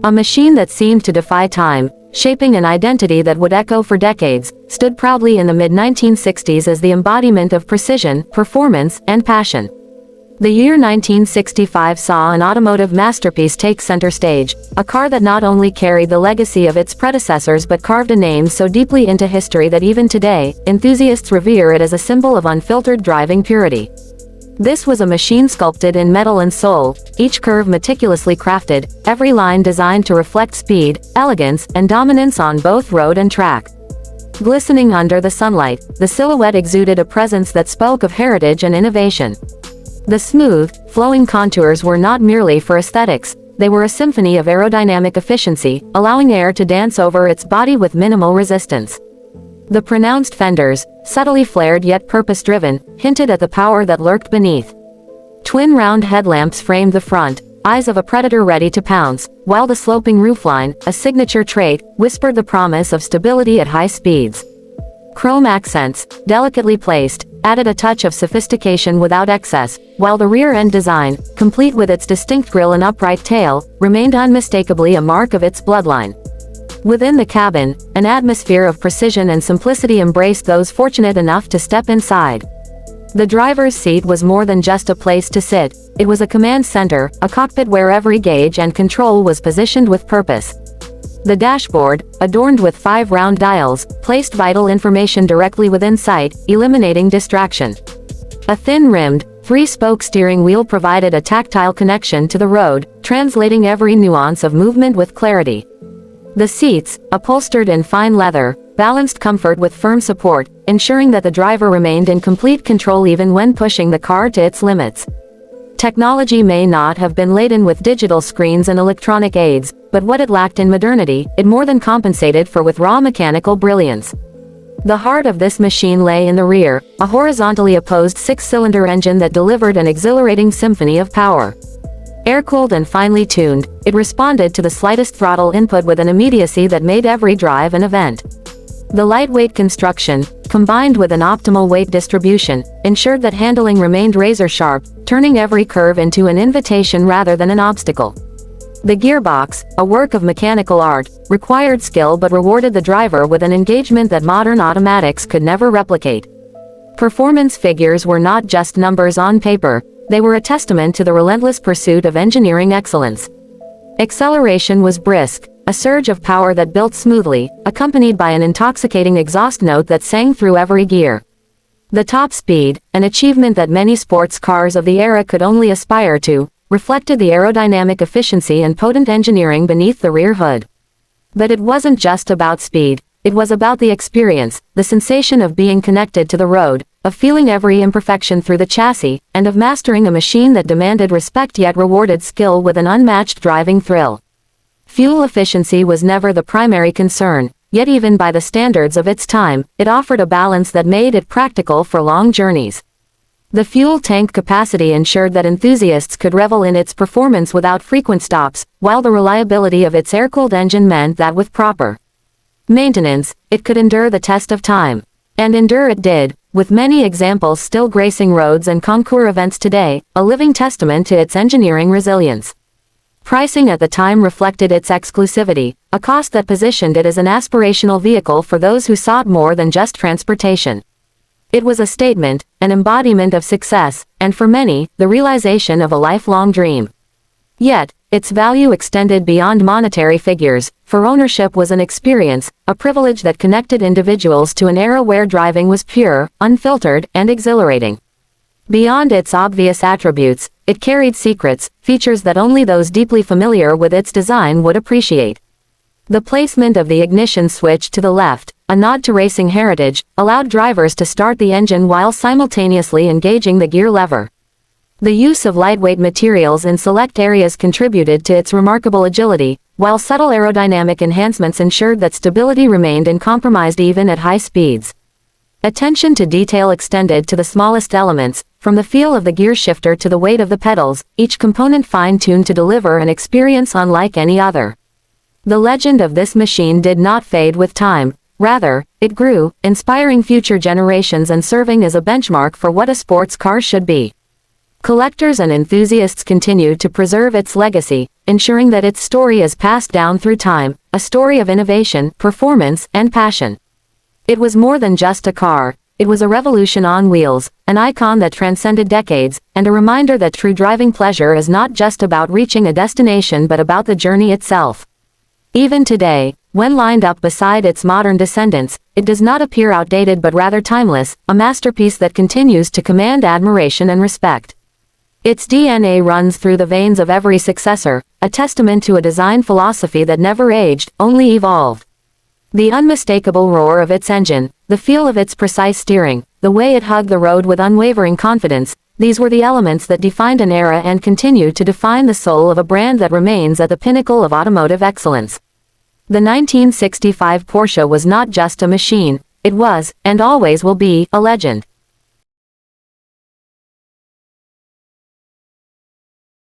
A machine that seemed to defy time, shaping an identity that would echo for decades, stood proudly in the mid-1960s as the embodiment of precision, performance, and passion. The year 1965 saw an automotive masterpiece take center stage, a car that not only carried the legacy of its predecessors but carved a name so deeply into history that even today, enthusiasts revere it as a symbol of unfiltered driving purity. This was a machine sculpted in metal and soul, each curve meticulously crafted, every line designed to reflect speed, elegance, and dominance on both road and track. Glistening under the sunlight, the silhouette exuded a presence that spoke of heritage and innovation. The smooth, flowing contours were not merely for aesthetics, they were a symphony of aerodynamic efficiency, allowing air to dance over its body with minimal resistance. The pronounced fenders, subtly flared yet purpose-driven, hinted at the power that lurked beneath. Twin round headlamps framed the front, eyes of a predator ready to pounce, while the sloping roofline, a signature trait, whispered the promise of stability at high speeds. Chrome accents, delicately placed, added a touch of sophistication without excess, while the rear-end design, complete with its distinct grille and upright tail, remained unmistakably a mark of its bloodline. Within the cabin, an atmosphere of precision and simplicity embraced those fortunate enough to step inside. The driver's seat was more than just a place to sit, it was a command center, a cockpit where every gauge and control was positioned with purpose. The dashboard, adorned with 5 round dials, placed vital information directly within sight, eliminating distraction. A thin-rimmed, 3-spoke steering wheel provided a tactile connection to the road, translating every nuance of movement with clarity. The seats, upholstered in fine leather, balanced comfort with firm support, ensuring that the driver remained in complete control even when pushing the car to its limits. Technology may not have been laden with digital screens and electronic aids, but what it lacked in modernity, it more than compensated for with raw mechanical brilliance. The heart of this machine lay in the rear, a horizontally opposed 6-cylinder engine that delivered an exhilarating symphony of power. Air-cooled and finely tuned, it responded to the slightest throttle input with an immediacy that made every drive an event. The lightweight construction, combined with an optimal weight distribution, ensured that handling remained razor-sharp, turning every curve into an invitation rather than an obstacle. The gearbox, a work of mechanical art, required skill but rewarded the driver with an engagement that modern automatics could never replicate. Performance figures were not just numbers on paper, they were a testament to the relentless pursuit of engineering excellence. Acceleration was brisk, a surge of power that built smoothly, accompanied by an intoxicating exhaust note that sang through every gear. The top speed, an achievement that many sports cars of the era could only aspire to, reflected the aerodynamic efficiency and potent engineering beneath the rear hood. But it wasn't just about speed, it was about the experience, the sensation of being connected to the road, of feeling every imperfection through the chassis, and of mastering a machine that demanded respect yet rewarded skill with an unmatched driving thrill. Fuel efficiency was never the primary concern, yet even by the standards of its time, it offered a balance that made it practical for long journeys. The fuel tank capacity ensured that enthusiasts could revel in its performance without frequent stops, while the reliability of its air-cooled engine meant that with proper maintenance, it could endure the test of time. And endure it did, with many examples still gracing roads and concours events today, a living testament to its engineering resilience. Pricing at the time reflected its exclusivity, a cost that positioned it as an aspirational vehicle for those who sought more than just transportation. It was a statement, an embodiment of success, and for many, the realization of a lifelong dream. Yet, its value extended beyond monetary figures, for ownership was an experience, a privilege that connected individuals to an era where driving was pure, unfiltered, and exhilarating. Beyond its obvious attributes, it carried secrets, features that only those deeply familiar with its design would appreciate. The placement of the ignition switch to the left, a nod to racing heritage, allowed drivers to start the engine while simultaneously engaging the gear lever. The use of lightweight materials in select areas contributed to its remarkable agility, while subtle aerodynamic enhancements ensured that stability remained uncompromised even at high speeds. Attention to detail extended to the smallest elements, from the feel of the gear shifter to the weight of the pedals, each component fine-tuned to deliver an experience unlike any other. The legend of this machine did not fade with time, rather, it grew, inspiring future generations and serving as a benchmark for what a sports car should be. Collectors and enthusiasts continue to preserve its legacy, ensuring that its story is passed down through time, a story of innovation, performance, and passion. It was more than just a car. It was a revolution on wheels, an icon that transcended decades, and a reminder that true driving pleasure is not just about reaching a destination but about the journey itself. Even today, when lined up beside its modern descendants, it does not appear outdated but rather timeless, a masterpiece that continues to command admiration and respect. Its DNA runs through the veins of every successor, a testament to a design philosophy that never aged, only evolved. The unmistakable roar of its engine, the feel of its precise steering, the way it hugged the road with unwavering confidence, these were the elements that defined an era and continue to define the soul of a brand that remains at the pinnacle of automotive excellence. The 1965 Porsche was not just a machine, it was, and always will be, a legend.